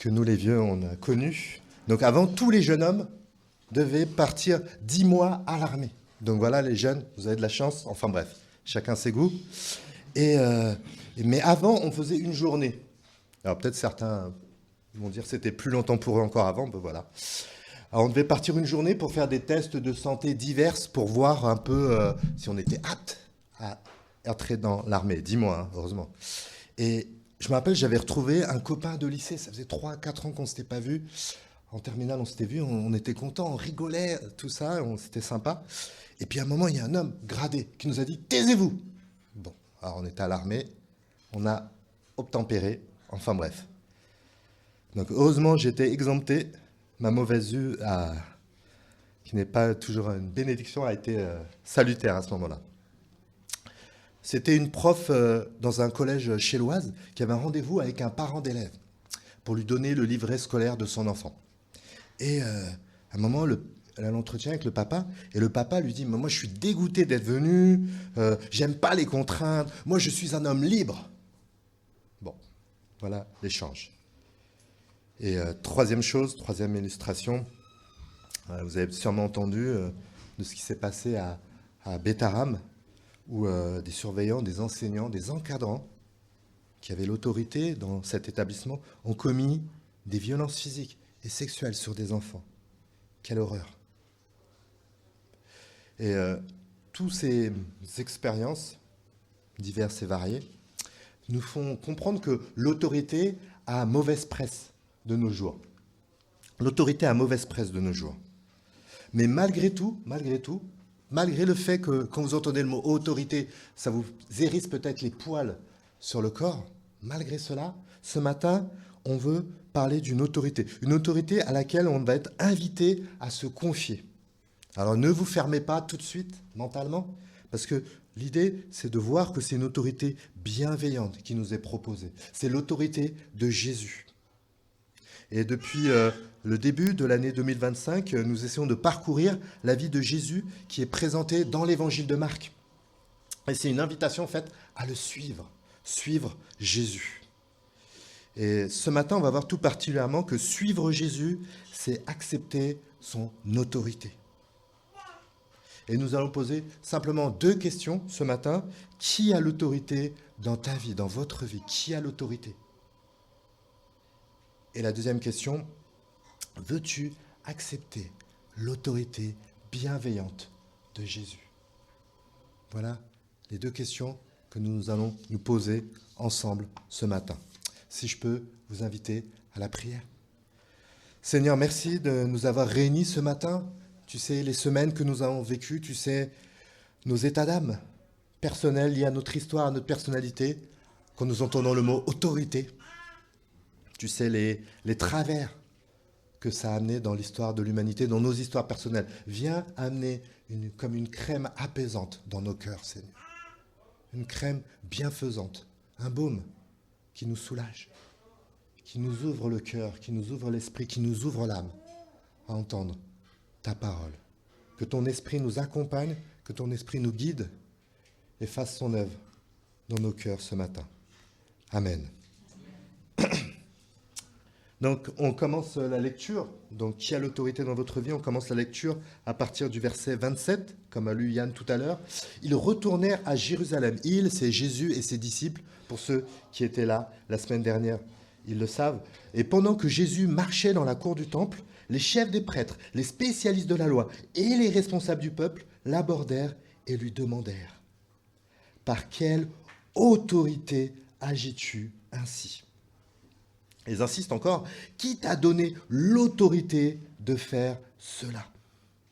que nous les vieux, on a connu. Donc avant, tous les jeunes hommes devaient partir 10 mois à l'armée. Donc voilà, les jeunes, vous avez de la chance. Enfin bref, chacun ses goûts. Mais avant, on faisait une journée. Alors peut-être certains vont dire que c'était plus longtemps pour eux encore avant. Ben voilà. Alors on devait partir une journée pour faire des tests de santé diverses pour voir un peu si on était apte à entrer dans l'armée. 10 mois, hein, heureusement. Et je me rappelle, j'avais retrouvé un copain de lycée. Ça faisait 3-4 ans qu'on ne s'était pas vu. En terminale, on s'était vu, on était contents, on rigolait, tout ça, c'était sympa. Et puis à un moment, il y a un homme gradé qui nous a dit « Taisez-vous !» Bon, alors on était à l'armée, on a obtempéré, enfin bref. Donc heureusement, j'étais exempté. Ma mauvaise vue, qui n'est pas toujours une bénédiction, a été salutaire à ce moment-là. C'était une prof dans un collège chez l'Oise qui avait un rendez-vous avec un parent d'élève pour lui donner le livret scolaire de son enfant. Et à un moment, elle a l'entretien avec le papa, et le papa lui dit « Moi, je suis dégoûté d'être venu, j'aime pas les contraintes, moi, je suis un homme libre. » Bon, voilà l'échange. Et troisième illustration, vous avez sûrement entendu de ce qui s'est passé à Bétharam, où des surveillants, des enseignants, des encadrants qui avaient l'autorité dans cet établissement ont commis des violences physiques et sexuelles sur des enfants. Quelle horreur! Et toutes ces expériences, diverses et variées, nous font comprendre que l'autorité a mauvaise presse de nos jours. L'autorité a mauvaise presse de nos jours. Mais malgré tout, malgré le fait que quand vous entendez le mot autorité, ça vous hérisse peut-être les poils sur le corps, malgré cela, ce matin, on veut parler d'une autorité. Une autorité à laquelle on va être invité à se confier. Alors ne vous fermez pas tout de suite mentalement, parce que l'idée, c'est de voir que c'est une autorité bienveillante qui nous est proposée. C'est l'autorité de Jésus. Et depuis le début de l'année 2025, nous essayons de parcourir la vie de Jésus qui est présentée dans l'évangile de Marc. Et c'est une invitation faite à le suivre Jésus. Et ce matin, on va voir tout particulièrement que suivre Jésus, c'est accepter son autorité. Et nous allons poser simplement 2 questions ce matin. Qui a l'autorité dans ta vie, dans votre vie? Qui a l'autorité? Et la deuxième question, veux-tu accepter l'autorité bienveillante de Jésus? Voilà les 2 questions que nous allons nous poser ensemble ce matin. Si je peux vous inviter à la prière. Seigneur, merci de nous avoir réunis ce matin. Tu sais les semaines que nous avons vécues, tu sais nos états d'âme personnels liés à notre histoire, à notre personnalité, quand nous entendons le mot autorité. Tu sais les travers que ça a amené dans l'histoire de l'humanité, dans nos histoires personnelles. Viens amener comme une crème apaisante dans nos cœurs, Seigneur. Une crème bienfaisante, un baume qui nous soulage, qui nous ouvre le cœur, qui nous ouvre l'esprit, qui nous ouvre l'âme à entendre ta parole. Que ton esprit nous accompagne, que ton esprit nous guide et fasse son œuvre dans nos cœurs ce matin. Amen. Donc, on commence la lecture. Donc, qui a l'autorité dans votre vie? On commence la lecture à partir du verset 27, comme a lu Yann tout à l'heure. Ils retournèrent à Jérusalem. Ils, c'est Jésus et ses disciples, pour ceux qui étaient là la semaine dernière, ils le savent. Et pendant que Jésus marchait dans la cour du temple, les chefs des prêtres, les spécialistes de la loi et les responsables du peuple l'abordèrent et lui demandèrent: « Par quelle autorité agis-tu ainsi ?» Ils insistent encore, « Qui t'a donné l'autorité de faire cela ?»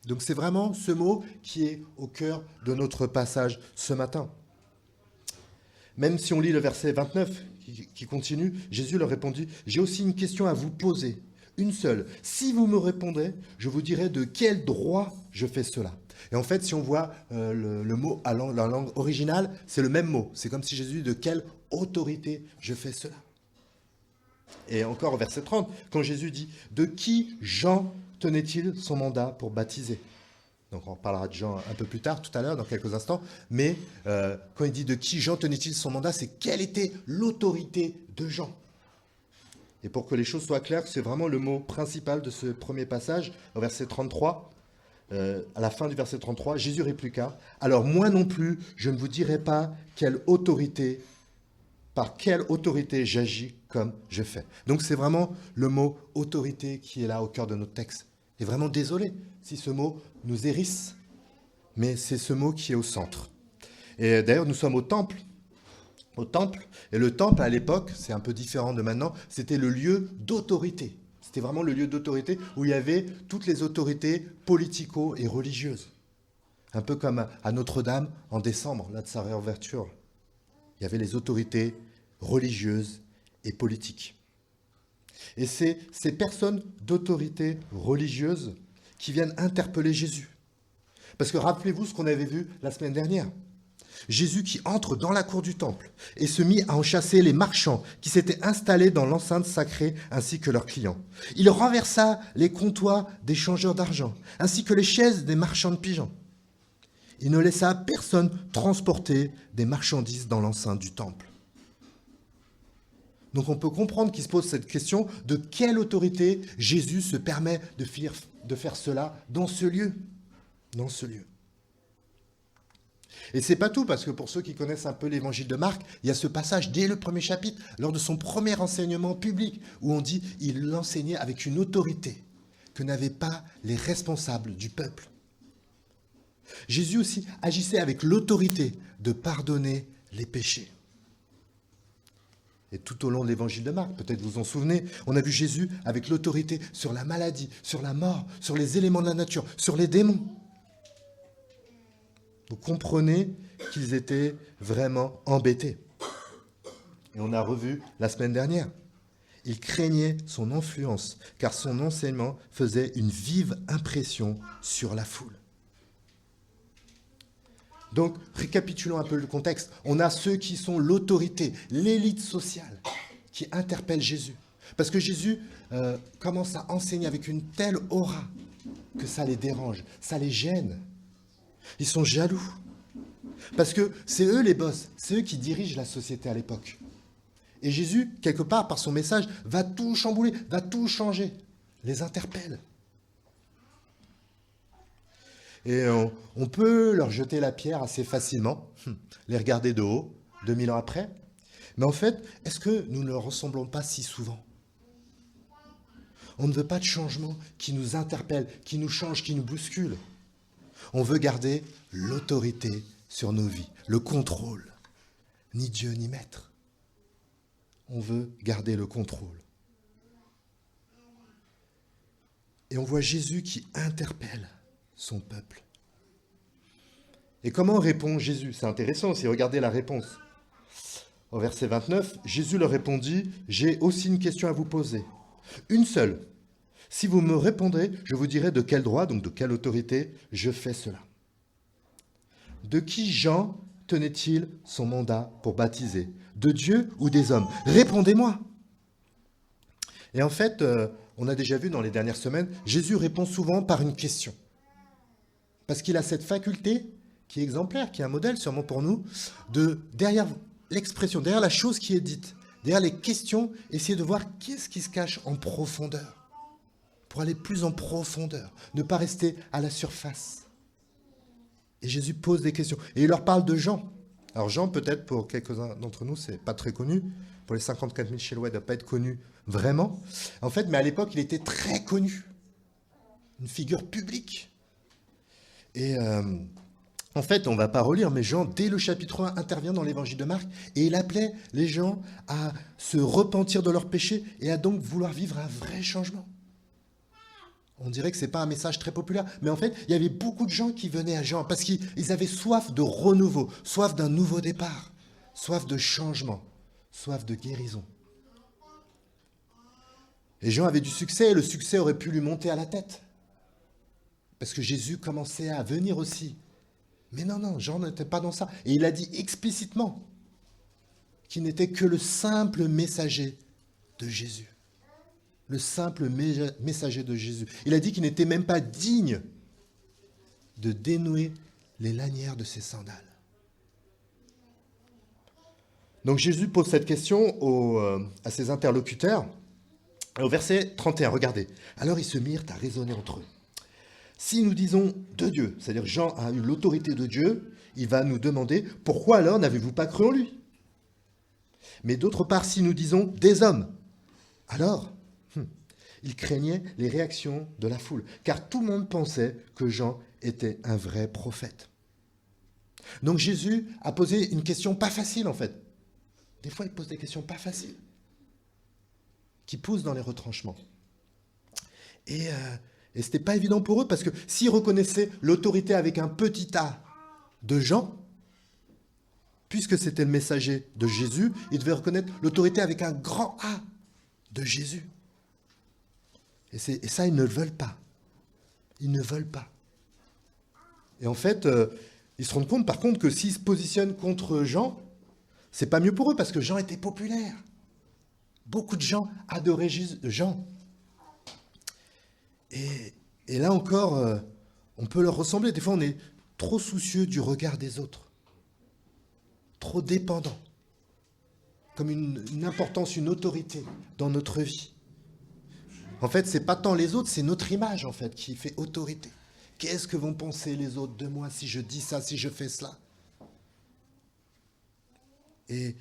Donc c'est vraiment ce mot qui est au cœur de notre passage ce matin. Même si on lit le verset 29 qui continue, Jésus leur répondit, « J'ai aussi une question à vous poser, une seule. Si vous me répondrez, je vous dirai de quel droit je fais cela. » Et en fait, si on voit le mot à la langue originale, c'est le même mot. C'est comme si Jésus dit, « De quelle autorité je fais cela ?» Et encore au verset 30, quand Jésus dit « De qui Jean tenait-il son mandat pour baptiser ?» Donc on parlera de Jean un peu plus tard, tout à l'heure, dans quelques instants. Mais quand il dit « De qui Jean tenait-il son mandat ?» c'est quelle était l'autorité de Jean. Et pour que les choses soient claires, c'est vraiment le mot principal de ce premier passage, au verset 33. À la fin du verset 33, Jésus répliqua, « Alors moi non plus, je ne vous dirai pas par quelle autorité j'agis comme je fais. » Donc c'est vraiment le mot « autorité » qui est là au cœur de notre texte. Et vraiment désolé si ce mot nous hérisse, mais c'est ce mot qui est au centre. Et d'ailleurs, nous sommes au temple, et le temple à l'époque, c'est un peu différent de maintenant, c'était le lieu d'autorité. C'était vraiment le lieu d'autorité où il y avait toutes les autorités politico et religieuses. Un peu comme à Notre-Dame en décembre, là de sa réouverture. Il y avait les autorités religieuses et politiques. Et c'est ces personnes d'autorité religieuse qui viennent interpeller Jésus. Parce que rappelez-vous ce qu'on avait vu la semaine dernière. Jésus qui entre dans la cour du temple et se mit à en chasser les marchands qui s'étaient installés dans l'enceinte sacrée ainsi que leurs clients. Il renversa les comptoirs des changeurs d'argent ainsi que les chaises des marchands de pigeons. Il ne laissa personne transporter des marchandises dans l'enceinte du temple. Donc on peut comprendre qu'il se pose cette question de quelle autorité Jésus se permet de faire cela dans ce lieu. Dans ce lieu. Et c'est pas tout, parce que pour ceux qui connaissent un peu l'évangile de Marc, il y a ce passage dès le premier chapitre, lors de son premier enseignement public, où on dit il l'enseignait avec une autorité que n'avaient pas les responsables du peuple. Jésus aussi agissait avec l'autorité de pardonner les péchés. Et tout au long de l'évangile de Marc, peut-être vous en souvenez, on a vu Jésus avec l'autorité sur la maladie, sur la mort, sur les éléments de la nature, sur les démons. Vous comprenez qu'ils étaient vraiment embêtés. Et on a revu la semaine dernière. Il craignait son influence, car son enseignement faisait une vive impression sur la foule. Donc, récapitulons un peu le contexte. On a ceux qui sont l'autorité, l'élite sociale, qui interpellent Jésus. Parce que Jésus commence à enseigner avec une telle aura que ça les dérange, ça les gêne. Ils sont jaloux. Parce que c'est eux les boss, c'est eux qui dirigent la société à l'époque. Et Jésus, quelque part, par son message, va tout chambouler, va tout changer, les interpelle. Et on peut leur jeter la pierre assez facilement, les regarder de haut, 2000 ans après. Mais en fait, est-ce que nous ne leur ressemblons pas si souvent ? On ne veut pas de changement qui nous interpelle, qui nous change, qui nous bouscule. On veut garder l'autorité sur nos vies, le contrôle. Ni Dieu ni maître. On veut garder le contrôle. Et on voit Jésus qui interpelle son peuple. Et comment répond Jésus ? C'est intéressant aussi, regardez la réponse. Au verset 29, Jésus leur répondit, « J'ai aussi une question à vous poser. Une seule. Si vous me répondrez, je vous dirai de quel droit, donc de quelle autorité, je fais cela. De qui Jean tenait-il son mandat pour baptiser ? De Dieu ou des hommes ? Répondez-moi !» Et en fait, on a déjà vu dans les dernières semaines, Jésus répond souvent par une question. Parce qu'il a cette faculté qui est exemplaire, qui est un modèle sûrement pour nous, de derrière l'expression, derrière la chose qui est dite, derrière les questions, essayer de voir qu'est-ce qui se cache en profondeur. Pour aller plus en profondeur, ne pas rester à la surface. Et Jésus pose des questions. Et il leur parle de Jean. Alors Jean, peut-être pour quelques-uns d'entre nous, c'est pas très connu. Pour les 54 000 chez Lois, il ne doit pas être connu vraiment. En fait, mais à l'époque, il était très connu. Une figure publique. Et en fait, on ne va pas relire, mais Jean, dès le chapitre 1, intervient dans l'évangile de Marc et il appelait les gens à se repentir de leurs péchés et à donc vouloir vivre un vrai changement. On dirait que ce n'est pas un message très populaire, mais en fait, il y avait beaucoup de gens qui venaient à Jean parce qu'ils avaient soif de renouveau, soif d'un nouveau départ, soif de changement, soif de guérison. Et Jean avait du succès et le succès aurait pu lui monter à la tête. Parce que Jésus commençait à venir aussi. Mais non, Jean n'était pas dans ça. Et il a dit explicitement qu'il n'était que le simple messager de Jésus. Le simple messager de Jésus. Il a dit qu'il n'était même pas digne de dénouer les lanières de ses sandales. Donc Jésus pose cette question à ses interlocuteurs. Et au verset 31, regardez. Alors ils se mirent à raisonner entre eux. Si nous disons de Dieu, c'est-à-dire Jean a eu l'autorité de Dieu, il va nous demander pourquoi alors n'avez-vous pas cru en lui? Mais d'autre part, si nous disons des hommes, alors il craignait les réactions de la foule, car tout le monde pensait que Jean était un vrai prophète. Donc Jésus a posé une question pas facile en fait. Des fois, il pose des questions pas faciles, qui poussent dans les retranchements. Et ce n'était pas évident pour eux, parce que s'ils reconnaissaient l'autorité avec un petit a de Jean, puisque c'était le messager de Jésus, ils devaient reconnaître l'autorité avec un grand A de Jésus. Et ça, ils ne le veulent pas. Ils ne veulent pas. Et en fait, ils se rendent compte, par contre, que s'ils se positionnent contre Jean, c'est pas mieux pour eux, parce que Jean était populaire. Beaucoup de gens adoraient Jean. Et là encore, on peut leur ressembler. Des fois, on est trop soucieux du regard des autres. Trop dépendant. Comme une importance, une autorité dans notre vie. En fait, c'est pas tant les autres, c'est notre image, en fait, qui fait autorité. Qu'est-ce que vont penser les autres de moi si je dis ça, si je fais cela? Et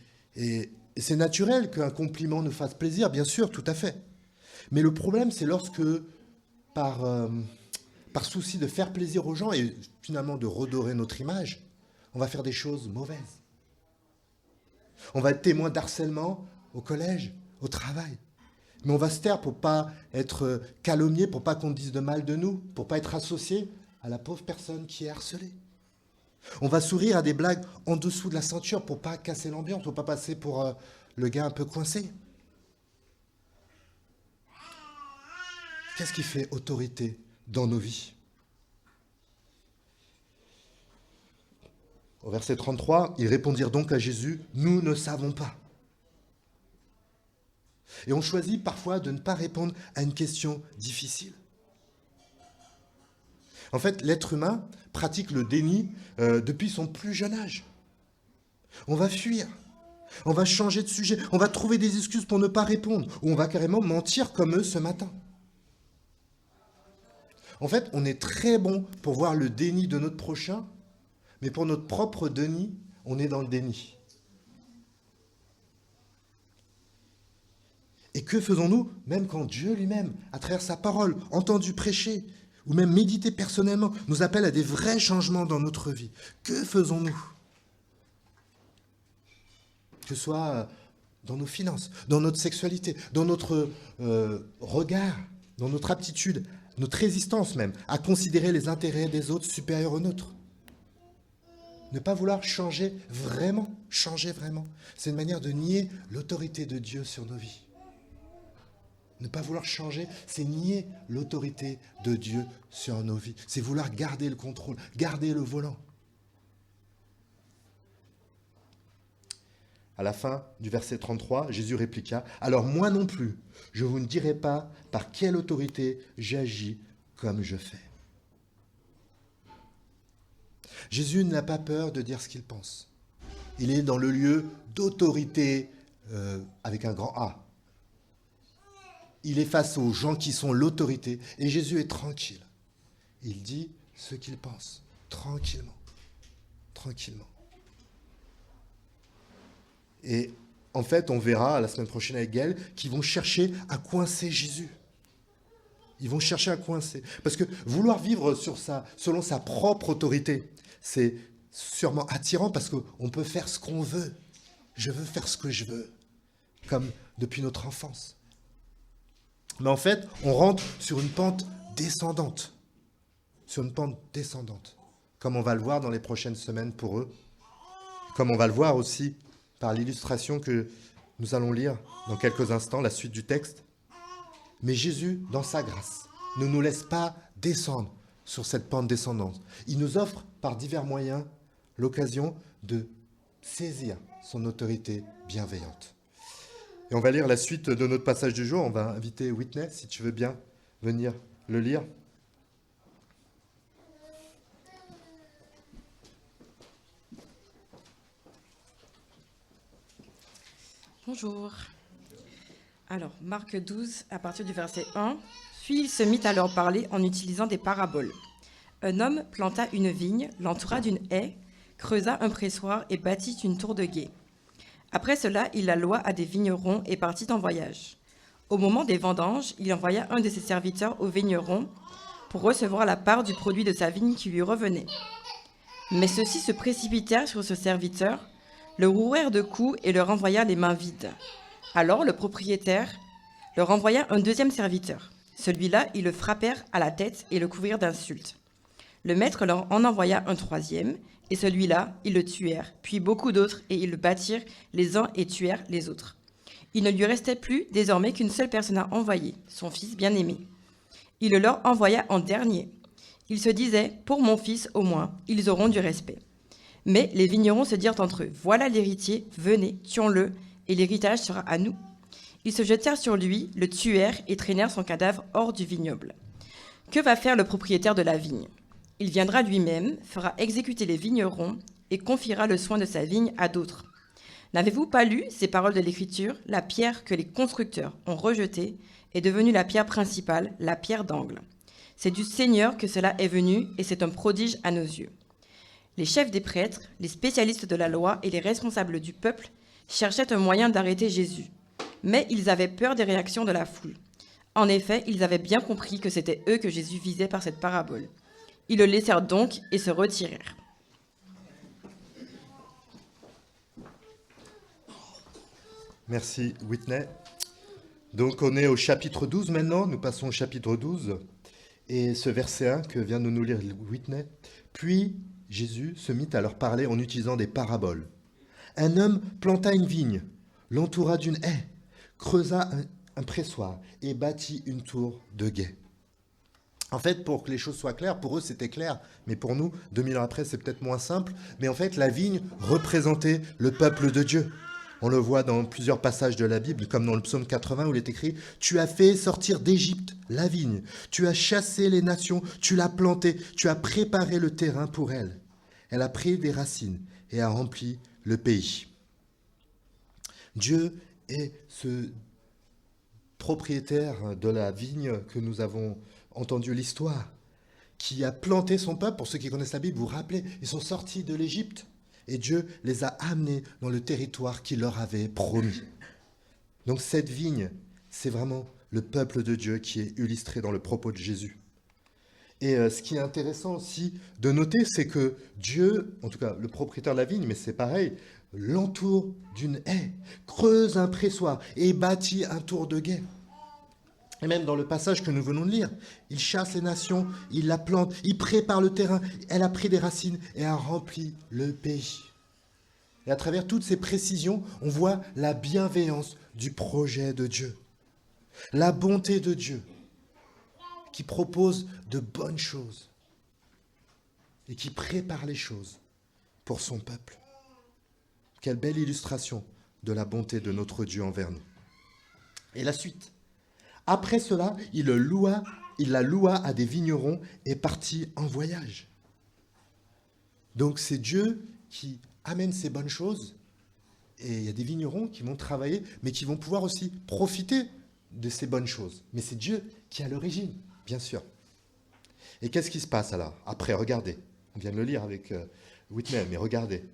c'est naturel qu'un compliment nous fasse plaisir, bien sûr, tout à fait. Mais le problème, c'est lorsque, par souci de faire plaisir aux gens et finalement de redorer notre image, on va faire des choses mauvaises. On va être témoin d'harcèlement au collège, au travail. Mais on va se taire pour ne pas être calomnié, pour ne pas qu'on dise de mal de nous, pour ne pas être associé à la pauvre personne qui est harcelée. On va sourire à des blagues en dessous de la ceinture pour ne pas casser l'ambiance, pour ne pas passer pour le gars un peu coincé. Qu'est-ce qui fait autorité dans nos vies? Au verset 33, ils répondirent donc à Jésus, « Nous ne savons pas ». Et on choisit parfois de ne pas répondre à une question difficile. En fait, l'être humain pratique le déni depuis son plus jeune âge. On va fuir, on va changer de sujet, on va trouver des excuses pour ne pas répondre, ou on va carrément mentir comme eux ce matin. En fait, on est très bon pour voir le déni de notre prochain, mais pour notre propre déni, on est dans le déni. Et que faisons-nous, même quand Dieu lui-même, à travers sa parole, entendu prêcher, ou même méditer personnellement, nous appelle à des vrais changements dans notre vie? Que faisons-nous? Que ce soit dans nos finances, dans notre sexualité, dans notre regard, dans notre aptitude, notre résistance même, à considérer les intérêts des autres supérieurs aux nôtres. Ne pas vouloir changer vraiment, c'est une manière de nier l'autorité de Dieu sur nos vies. Ne pas vouloir changer, c'est nier l'autorité de Dieu sur nos vies. C'est vouloir garder le contrôle, garder le volant. À la fin du verset 33, Jésus répliqua, « Alors moi non plus, je vous ne dirai pas par quelle autorité j'agis comme je fais. » Jésus n'a pas peur de dire ce qu'il pense. Il est dans le lieu d'autorité avec un grand A. Il est face aux gens qui sont l'autorité et Jésus est tranquille. Il dit ce qu'il pense, tranquillement. Tranquillement. Et en fait, on verra la semaine prochaine avec Gaël qu'ils vont chercher à coincer Jésus. Ils vont chercher à coincer. Parce que vouloir vivre selon sa propre autorité, c'est sûrement attirant parce qu'on peut faire ce qu'on veut. Je veux faire ce que je veux, comme depuis notre enfance. Mais en fait, on rentre sur une pente descendante. Sur une pente descendante. Comme on va le voir dans les prochaines semaines pour eux. Comme on va le voir aussi par l'illustration que nous allons lire dans quelques instants, la suite du texte. Mais Jésus, dans sa grâce, ne nous laisse pas descendre sur cette pente descendante. Il nous offre par divers moyens l'occasion de saisir son autorité bienveillante. Et on va lire la suite de notre passage du jour. On va inviter Whitney, si tu veux bien venir le lire. Bonjour. Alors, Marc 12, à partir du verset 1. Puis il se mit à leur parler en utilisant des paraboles. Un homme planta une vigne, l'entoura d'une haie, creusa un pressoir et bâtit une tour de guet. Après cela, il la loua à des vignerons et partit en voyage. Au moment des vendanges, il envoya un de ses serviteurs au vigneron pour recevoir la part du produit de sa vigne qui lui revenait. Mais ceux-ci se précipitèrent sur ce serviteur, le rouèrent de coups et le renvoyèrent les mains vides. Alors le propriétaire leur envoya un deuxième serviteur. Celui-là, ils le frappèrent à la tête et le couvrirent d'insultes. Le maître leur en envoya un troisième, et celui-là, ils le tuèrent, puis beaucoup d'autres, et ils le battirent les uns et tuèrent les autres. Il ne lui restait plus désormais qu'une seule personne à envoyer, son fils bien-aimé. Il le leur envoya en dernier. Il se disait, pour mon fils au moins, ils auront du respect. Mais les vignerons se dirent entre eux, voilà l'héritier, venez, tuons-le, et l'héritage sera à nous. Ils se jetèrent sur lui, le tuèrent et traînèrent son cadavre hors du vignoble. Que va faire le propriétaire de la vigne ? Il viendra lui-même, fera exécuter les vignerons et confiera le soin de sa vigne à d'autres. N'avez-vous pas lu ces paroles de l'Écriture ? La pierre que les constructeurs ont rejetée est devenue la pierre principale, la pierre d'angle. C'est du Seigneur que cela est venu et c'est un prodige à nos yeux. Les chefs des prêtres, les spécialistes de la loi et les responsables du peuple cherchaient un moyen d'arrêter Jésus. Mais ils avaient peur des réactions de la foule. En effet, ils avaient bien compris que c'était eux que Jésus visait par cette parabole. Ils le laissèrent donc et se retirèrent. Merci Whitney. Donc on est au chapitre 12 maintenant, nous passons au chapitre 12. Et ce verset 1 que vient de nous lire Whitney. Puis Jésus se mit à leur parler en utilisant des paraboles. Un homme planta une vigne, l'entoura d'une haie, creusa un pressoir et bâtit une tour de guet. En fait, pour que les choses soient claires, pour eux c'était clair, mais pour nous, 2000 ans après, c'est peut-être moins simple. Mais en fait, la vigne représentait le peuple de Dieu. On le voit dans plusieurs passages de la Bible, comme dans le psaume 80 où il est écrit « Tu as fait sortir d'Égypte la vigne, tu as chassé les nations, tu l'as plantée, tu as préparé le terrain pour elle. Elle a pris des racines et a rempli le pays. » Dieu est ce propriétaire de la vigne que nous avons entendu l'histoire, qui a planté son peuple. Pour ceux qui connaissent la Bible, vous vous rappelez, ils sont sortis de l'Égypte et Dieu les a amenés dans le territoire qu'il leur avait promis. Donc cette vigne, c'est vraiment le peuple de Dieu qui est illustré dans le propos de Jésus. Et ce qui est intéressant aussi de noter, c'est que Dieu, en tout cas le propriétaire de la vigne, mais c'est pareil, l'entoure d'une haie, creuse un pressoir et bâtit un tour de guet. Et même dans le passage que nous venons de lire, il chasse les nations, il la plante, il prépare le terrain, elle a pris des racines et a rempli le pays. Et à travers toutes ces précisions, on voit la bienveillance du projet de Dieu, la bonté de Dieu, qui propose de bonnes choses et qui prépare les choses pour son peuple. Quelle belle illustration de la bonté de notre Dieu envers nous. Et la suite. Après cela, il la loua à des vignerons et partit en voyage. Donc c'est Dieu qui amène ces bonnes choses et il y a des vignerons qui vont travailler mais qui vont pouvoir aussi profiter de ces bonnes choses. Mais c'est Dieu qui est à l'origine, bien sûr. Et qu'est-ce qui se passe alors ? Après, regardez, on vient de le lire avec Whitney, mais regardez.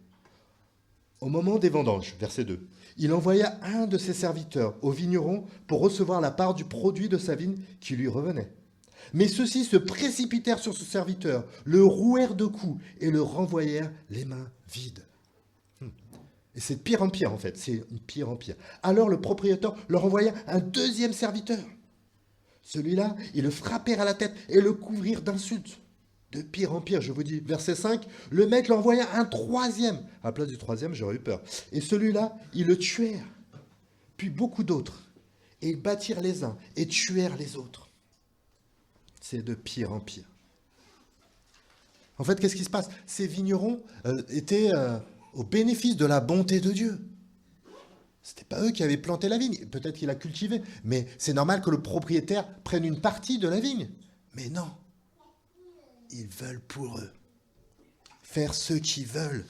Au moment des vendanges, verset 2, il envoya un de ses serviteurs au vigneron pour recevoir la part du produit de sa vigne qui lui revenait. Mais ceux-ci se précipitèrent sur ce serviteur, le rouèrent de coups et le renvoyèrent les mains vides. Et c'est de pire en pire en fait, c'est de pire en pire. Alors le propriétaire leur envoya un deuxième serviteur. Celui-là, ils le frappèrent à la tête et le couvrirent d'insultes. De pire en pire, je vous dis, verset 5, le maître leur envoya un troisième. À la place du troisième, j'aurais eu peur. Et celui-là, ils le tuèrent. Puis beaucoup d'autres. Et ils battirent les uns et tuèrent les autres. C'est de pire en pire. En fait, qu'est-ce qui se passe ? Ces vignerons étaient au bénéfice de la bonté de Dieu. Ce n'était pas eux qui avaient planté la vigne. Peut-être qu'il a cultivé. Mais c'est normal que le propriétaire prenne une partie de la vigne. Mais non. Ils veulent pour eux. Faire ce qu'ils veulent.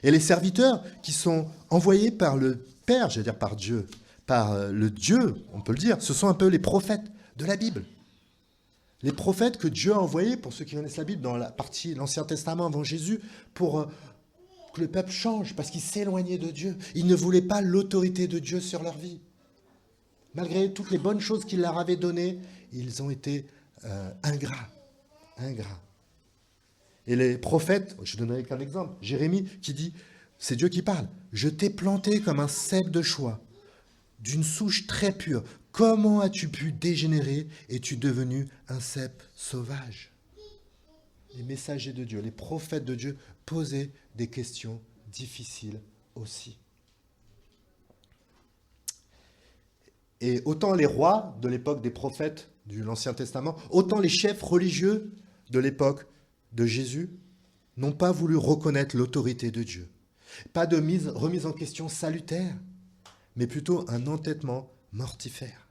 Et les serviteurs qui sont envoyés par le Père, j'allais dire par Dieu, par le Dieu, on peut le dire, ce sont un peu les prophètes de la Bible. Les prophètes que Dieu a envoyés, pour ceux qui connaissent la Bible, dans la partie de l'Ancien Testament avant Jésus, pour que le peuple change, parce qu'ils s'éloignaient de Dieu. Ils ne voulaient pas l'autorité de Dieu sur leur vie. Malgré toutes les bonnes choses qu'il leur avait données, ils ont été ingrats. Et les prophètes, je donnerai qu'un exemple, Jérémie qui dit, c'est Dieu qui parle, « Je t'ai planté comme un cep de choix, d'une souche très pure. Comment as-tu pu dégénérer et es-tu devenu un cep sauvage ?» Les messagers de Dieu, les prophètes de Dieu posaient des questions difficiles aussi. Et autant les rois de l'époque des prophètes de l'Ancien Testament, autant les chefs religieux de l'époque de Jésus n'ont pas voulu reconnaître l'autorité de Dieu. Pas de remise en question salutaire, mais plutôt un entêtement mortifère.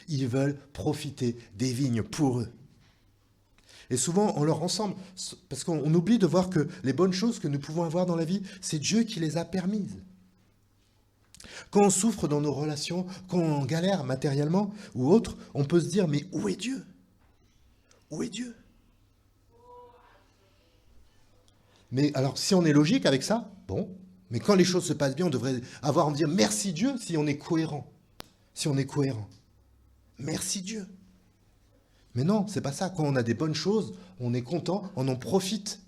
Ils veulent profiter des vignes pour eux. Et souvent, on leur ressemble, parce qu'on oublie de voir que les bonnes choses que nous pouvons avoir dans la vie, c'est Dieu qui les a permises. Quand on souffre dans nos relations, quand on galère matériellement ou autre, on peut se dire, mais où est Dieu ? Où est Dieu ? Mais alors, si on est logique avec ça, bon, mais quand les choses se passent bien, on devrait avoir envie de dire merci Dieu si on est cohérent. Si on est cohérent. Merci Dieu. Mais non, c'est pas ça. Quand on a des bonnes choses, on est content, on en profite.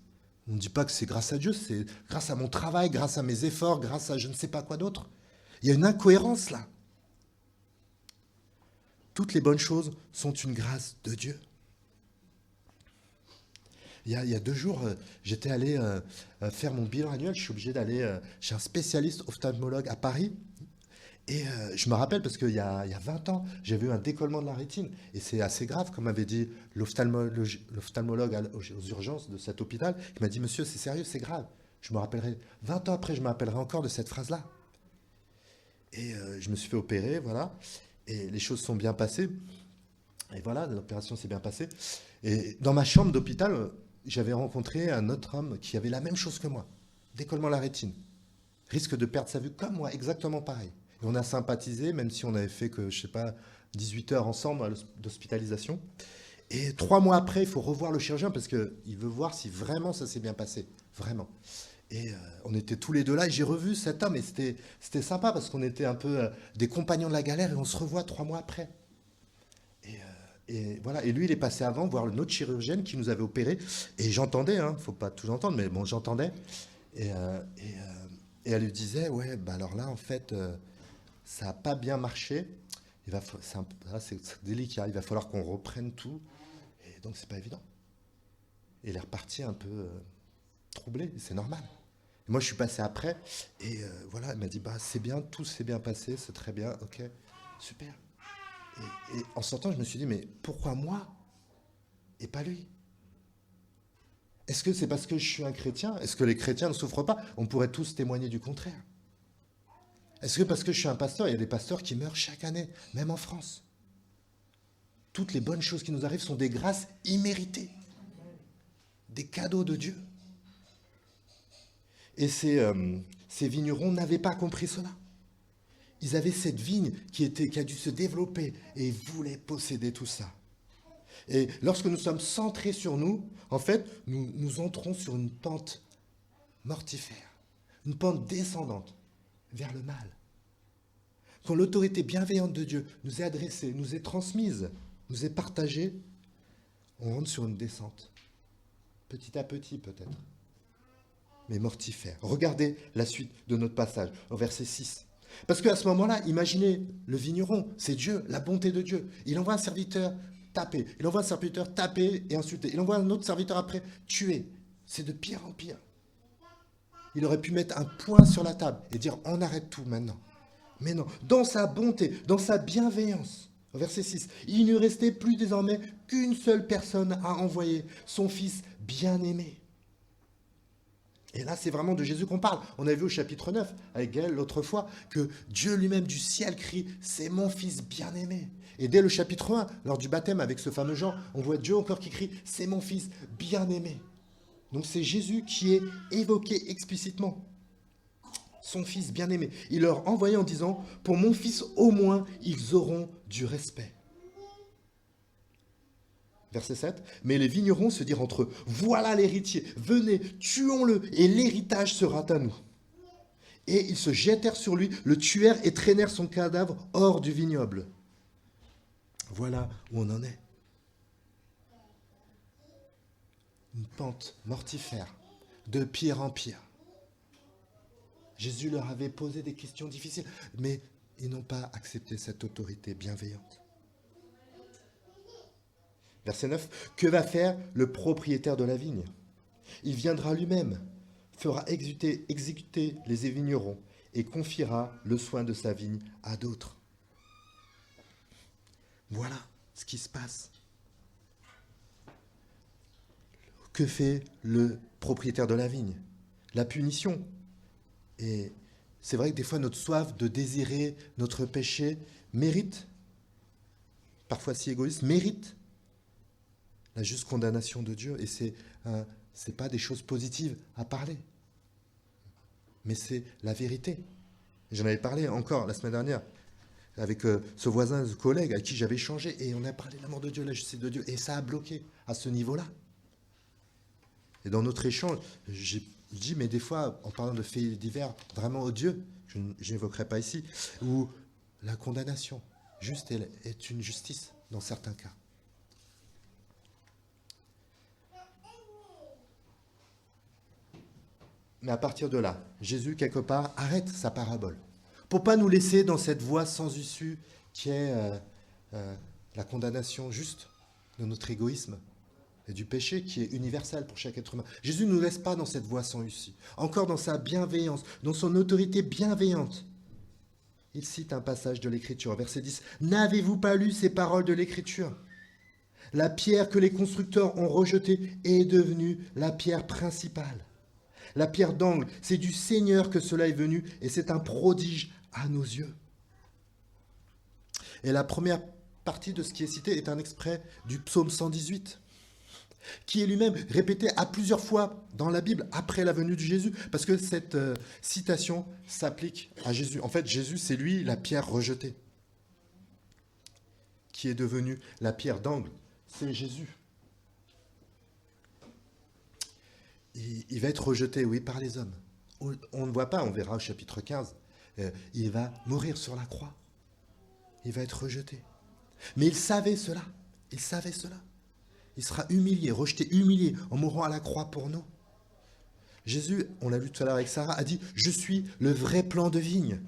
On ne dit pas que c'est grâce à Dieu, c'est grâce à mon travail, grâce à mes efforts, grâce à je ne sais pas quoi d'autre. Il y a une incohérence là. Toutes les bonnes choses sont une grâce de Dieu. Il y a 2 jours, j'étais allé faire mon bilan annuel. Je suis obligé d'aller chez un spécialiste ophtalmologue à Paris. Et je me rappelle parce qu'il y a 20 ans, j'avais eu un décollement de la rétine. Et c'est assez grave, comme m'avait dit l'ophtalmologue aux urgences de cet hôpital. Il m'a dit, monsieur, c'est sérieux, c'est grave. Je me rappellerai, 20 ans après, je me rappellerai encore de cette phrase-là. Et je me suis fait opérer, voilà. Et les choses sont bien passées. Et voilà, l'opération s'est bien passée. Et dans ma chambre d'hôpital, j'avais rencontré un autre homme qui avait la même chose que moi. Décollement de la rétine. Risque de perdre sa vue comme moi, exactement pareil. Et on a sympathisé, même si on avait fait que, je sais pas, 18 heures ensemble d'hospitalisation. Et 3 mois après, il faut revoir le chirurgien parce qu'il veut voir si vraiment ça s'est bien passé. Vraiment. Et on était tous les deux là et j'ai revu cet homme et c'était sympa parce qu'on était un peu des compagnons de la galère et on se revoit 3 mois après. Et voilà. Et lui, il est passé avant voir notre chirurgienne qui nous avait opéré. Et j'entendais, hein, faut pas tout entendre, mais bon, j'entendais. Et elle lui disait, ouais, bah alors là, en fait, ça n'a pas bien marché. C'est délicat. Il va falloir qu'on reprenne tout. Et donc, c'est pas évident. Et il est reparti un peu troublé. C'est normal. Et moi, je suis passé après. Et voilà, elle m'a dit, bah, c'est bien, tout s'est bien passé, c'est très bien. Ok, super. Et en sortant, je me suis dit, mais pourquoi moi et pas lui ? Est-ce que c'est parce que je suis un chrétien ? Est-ce que les chrétiens ne souffrent pas ? On pourrait tous témoigner du contraire. Est-ce que parce que je suis un pasteur, il y a des pasteurs qui meurent chaque année, même en France ? Toutes les bonnes choses qui nous arrivent sont des grâces imméritées, des cadeaux de Dieu. Et ces vignerons n'avaient pas compris cela. Ils avaient cette vigne qui a dû se développer et ils voulaient posséder tout ça. Et lorsque nous sommes centrés sur nous, en fait, nous entrons sur une pente mortifère, une pente descendante vers le mal. Quand l'autorité bienveillante de Dieu nous est adressée, nous est transmise, nous est partagée, on rentre sur une descente. Petit à petit peut-être, mais mortifère. Regardez la suite de notre passage, au verset 6. Parce qu'à ce moment-là, imaginez le vigneron, c'est Dieu, la bonté de Dieu. Il envoie un serviteur taper, il envoie un serviteur taper et insulter. Il envoie un autre serviteur après tuer. C'est de pire en pire. Il aurait pu mettre un point sur la table et dire on arrête tout maintenant. Mais non, dans sa bonté, dans sa bienveillance, au verset 6, il ne restait plus désormais qu'une seule personne à envoyer, son fils bien-aimé. Et là, c'est vraiment de Jésus qu'on parle. On a vu au chapitre 9, avec Gaël l'autre fois, que Dieu lui-même du ciel crie « C'est mon fils bien-aimé ». Et dès le chapitre 1, lors du baptême avec ce fameux Jean, on voit Dieu encore qui crie « C'est mon fils bien-aimé ». Donc c'est Jésus qui est évoqué explicitement. son fils bien-aimé. Il leur envoyait en disant, pour mon fils au moins, ils auront du respect. Verset 7. Mais les vignerons se dirent entre eux, voilà l'héritier, venez, tuons-le, et l'héritage sera à nous. Et ils se jetèrent sur lui, le tuèrent et traînèrent son cadavre hors du vignoble. Voilà où on en est. Une pente mortifère, de pire en pire. Jésus leur avait posé des questions difficiles, mais ils n'ont pas accepté cette autorité bienveillante. Verset 9. Que va faire le propriétaire de la vigne? Il viendra lui-même, fera exécuter les vignerons et confiera le soin de sa vigne à d'autres. Voilà ce qui se passe. Que fait le propriétaire de la vigne? La punition. Et c'est vrai que des fois, notre soif de désirer notre péché mérite, parfois si égoïste, mérite la juste condamnation de Dieu. Et c'est pas des choses positives à parler, mais c'est la vérité. J'en avais parlé encore la semaine dernière avec ce voisin, ce collègue à qui j'avais échangé, et on a parlé de l'amour de Dieu, la justice de Dieu, et ça a bloqué à ce niveau-là. Et dans notre échange, j'ai dit, mais des fois, en parlant de faits divers vraiment odieux, je n'évoquerai pas ici, où la condamnation juste est une justice dans certains cas. Mais à partir de là, Jésus, quelque part, arrête sa parabole. Pour ne pas nous laisser dans cette voie sans issue qui est la condamnation juste de notre égoïsme et du péché qui est universel pour chaque être humain. Jésus ne nous laisse pas dans cette voie sans issue. Encore dans sa bienveillance, dans son autorité bienveillante. Il cite un passage de l'Écriture, verset 10. « N'avez-vous pas lu ces paroles de l'Écriture ? La pierre que les constructeurs ont rejetée est devenue la pierre principale. La pierre d'angle, c'est du Seigneur que cela est venu, et c'est un prodige à nos yeux. » Et la première partie de ce qui est cité est un extrait du psaume 118, qui est lui-même répété à plusieurs fois dans la Bible après la venue de Jésus, parce que cette citation s'applique à Jésus. En fait, Jésus, c'est lui la pierre rejetée, qui est devenue la pierre d'angle. C'est Jésus. Il va être rejeté, oui, par les hommes. On ne voit pas, on verra au chapitre 15, il va mourir sur la croix. Il va être rejeté. Mais il savait cela. Il savait cela. Il sera humilié, rejeté, humilié, en mourant à la croix pour nous. Jésus, on l'a lu tout à l'heure avec Sarah, a dit « Je suis le vrai plant de vigne ».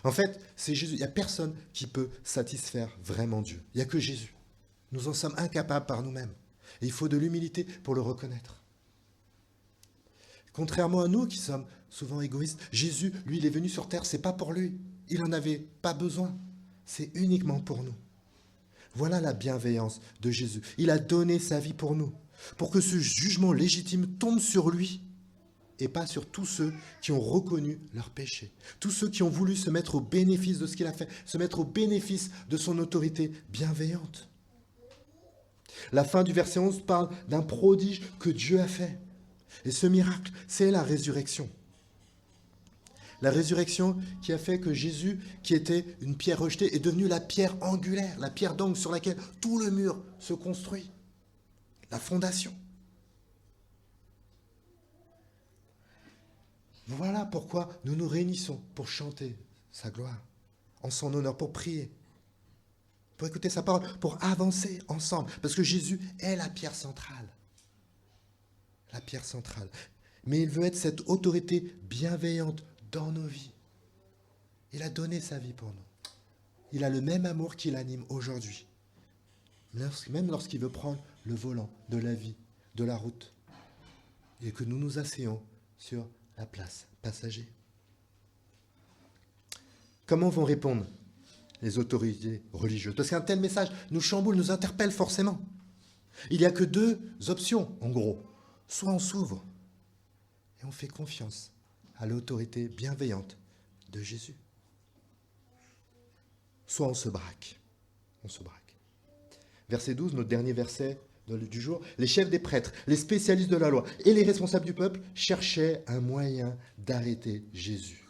En fait, c'est Jésus. Il n'y a personne qui peut satisfaire vraiment Dieu. Il n'y a que Jésus. Nous en sommes incapables par nous-mêmes. Et il faut de l'humilité pour le reconnaître. Contrairement à nous qui sommes souvent égoïstes, Jésus, lui, il est venu sur terre, c'est pas pour lui. Il n'en avait pas besoin. C'est uniquement pour nous. Voilà la bienveillance de Jésus. Il a donné sa vie pour nous, pour que ce jugement légitime tombe sur lui et pas sur tous ceux qui ont reconnu leur péché, tous ceux qui ont voulu se mettre au bénéfice de ce qu'il a fait, se mettre au bénéfice de son autorité bienveillante. La fin du verset 11 parle d'un prodige que Dieu a fait. Et ce miracle, c'est la résurrection. La résurrection qui a fait que Jésus, qui était une pierre rejetée, est devenu la pierre angulaire, la pierre d'angle sur laquelle tout le mur se construit. La fondation. Voilà pourquoi nous nous réunissons pour chanter sa gloire, en son honneur, pour prier, pour écouter sa parole, pour avancer ensemble. Parce que Jésus est la pierre centrale. La pierre centrale. Mais il veut être cette autorité bienveillante dans nos vies. Il a donné sa vie pour nous. Il a le même amour qui l'anime aujourd'hui. Même lorsqu'il veut prendre le volant de la vie, de la route, et que nous nous asseyons sur la place passager. Comment vont répondre les autorités religieuses? Parce qu'un tel message nous chamboule, nous interpelle forcément. Il n'y a que deux options, en gros. Soit on s'ouvre et on fait confiance à l'autorité bienveillante de Jésus. Soit on se braque. On se braque. Verset 12, notre dernier verset du jour. Les chefs des prêtres, les spécialistes de la loi et les responsables du peuple cherchaient un moyen d'arrêter Jésus.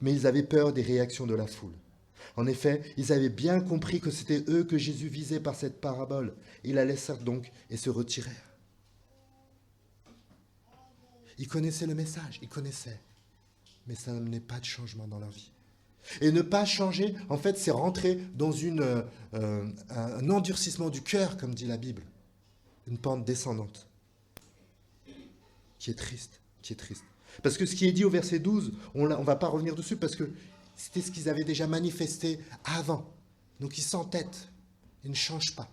mais ils avaient peur des réactions de la foule. En effet, ils avaient bien compris que c'était eux que Jésus visait par cette parabole. Ils la laissèrent donc et se retirèrent. Ils connaissaient le message, ils connaissaient, mais ça n'amenait pas de changement dans leur vie. Et ne pas changer, en fait, c'est rentrer dans un endurcissement du cœur, comme dit la Bible. Une pente descendante, qui est triste, Parce que ce qui est dit au verset 12, on ne va pas revenir dessus, parce que c'était ce qu'ils avaient déjà manifesté avant. Donc ils s'entêtent, ils ne changent pas.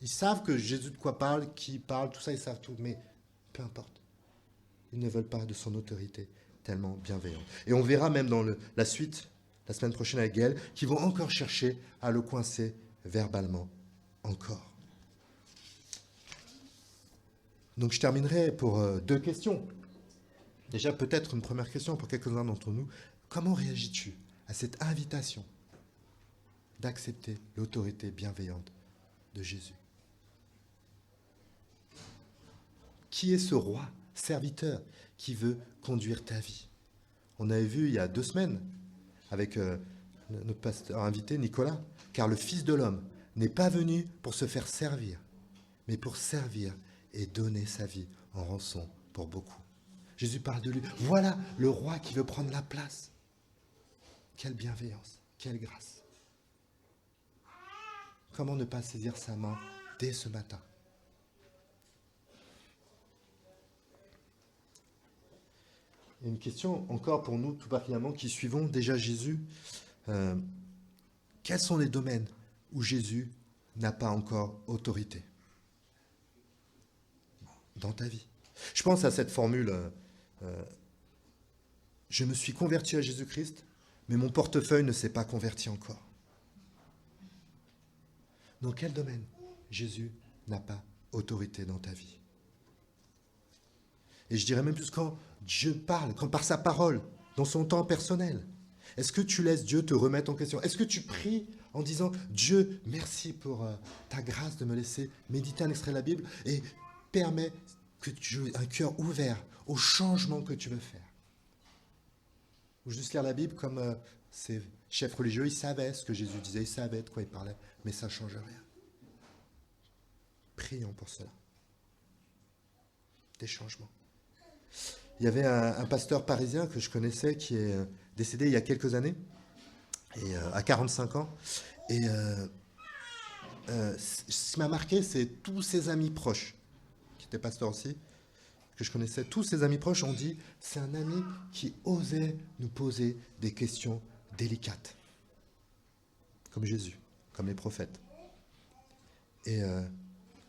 Ils savent que Jésus de quoi parle, qui parle, tout ça, ils savent tout, mais peu importe. Ils ne veulent pas de son autorité tellement bienveillante. Et on verra même dans la suite, la semaine prochaine avec Gaël, qu'ils vont encore chercher à le coincer verbalement, encore. Donc je terminerai pour 2 questions. Déjà peut-être une première question pour quelques-uns d'entre nous. Comment réagis-tu à cette invitation d'accepter l'autorité bienveillante de Jésus? Qui est ce roi, serviteur, qui veut conduire ta vie? On avait vu il y a 2 semaines avec notre pasteur invité Nicolas, car le Fils de l'homme n'est pas venu pour se faire servir, mais pour servir et donner sa vie en rançon pour beaucoup. Jésus parle de lui. Voilà le roi qui veut prendre la place. Quelle bienveillance, quelle grâce. Comment ne pas saisir sa main dès ce matin? Et une question encore pour nous, tout particulièrement, qui suivons déjà Jésus. Quels sont les domaines où Jésus n'a pas encore autorité dans ta vie? Je pense à cette formule, je me suis converti à Jésus-Christ, mais mon portefeuille ne s'est pas converti encore. Dans quel domaine Jésus n'a pas autorité dans ta vie? Et je dirais même plus quand Dieu parle, quand par sa parole, dans son temps personnel. Est-ce que tu laisses Dieu te remettre en question? Est-ce que tu pries en disant « Dieu, merci pour ta grâce de me laisser méditer un extrait de la Bible et permets que tu aies un cœur ouvert au changement que tu veux faire. » Ou juste lire la Bible comme ces chefs religieux, ils savaient ce que Jésus disait, ils savaient de quoi il parlait, mais ça ne change rien. Prions pour cela. Des changements. Il y avait un pasteur parisien que je connaissais qui est décédé il y a quelques années, et, à 45 ans. Et ce qui m'a marqué, c'est tous ses amis proches, qui étaient pasteurs aussi, que je connaissais, tous ses amis proches ont dit, c'est un ami qui osait nous poser des questions délicates, comme Jésus, comme les prophètes. Et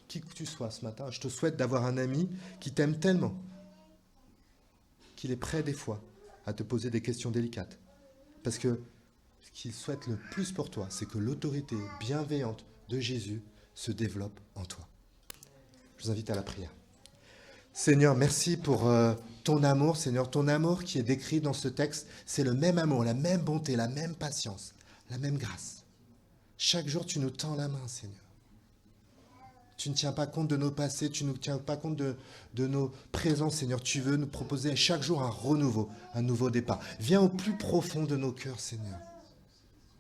qui que tu sois ce matin, je te souhaite d'avoir un ami qui t'aime tellement, qu'il est prêt des fois à te poser des questions délicates. Parce que ce qu'il souhaite le plus pour toi, c'est que l'autorité bienveillante de Jésus se développe en toi. Je vous invite à la prière. Seigneur, merci pour ton amour, Seigneur. Ton amour qui est décrit dans ce texte, c'est le même amour, la même bonté, la même patience, la même grâce. Chaque jour, tu nous tends la main, Seigneur. Tu ne tiens pas compte de nos passés, tu ne tiens pas compte de nos présents, Seigneur. Tu veux nous proposer chaque jour un renouveau, un nouveau départ. Viens au plus profond de nos cœurs, Seigneur.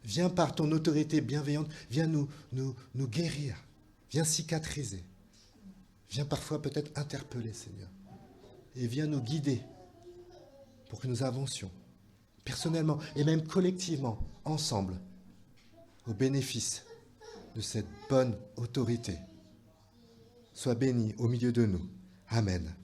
Viens par ton autorité bienveillante, viens nous guérir, viens cicatriser. Viens parfois peut-être interpeller, Seigneur. Et viens nous guider pour que nous avancions, personnellement et même collectivement, ensemble, au bénéfice de cette bonne autorité. Sois béni au milieu de nous. Amen.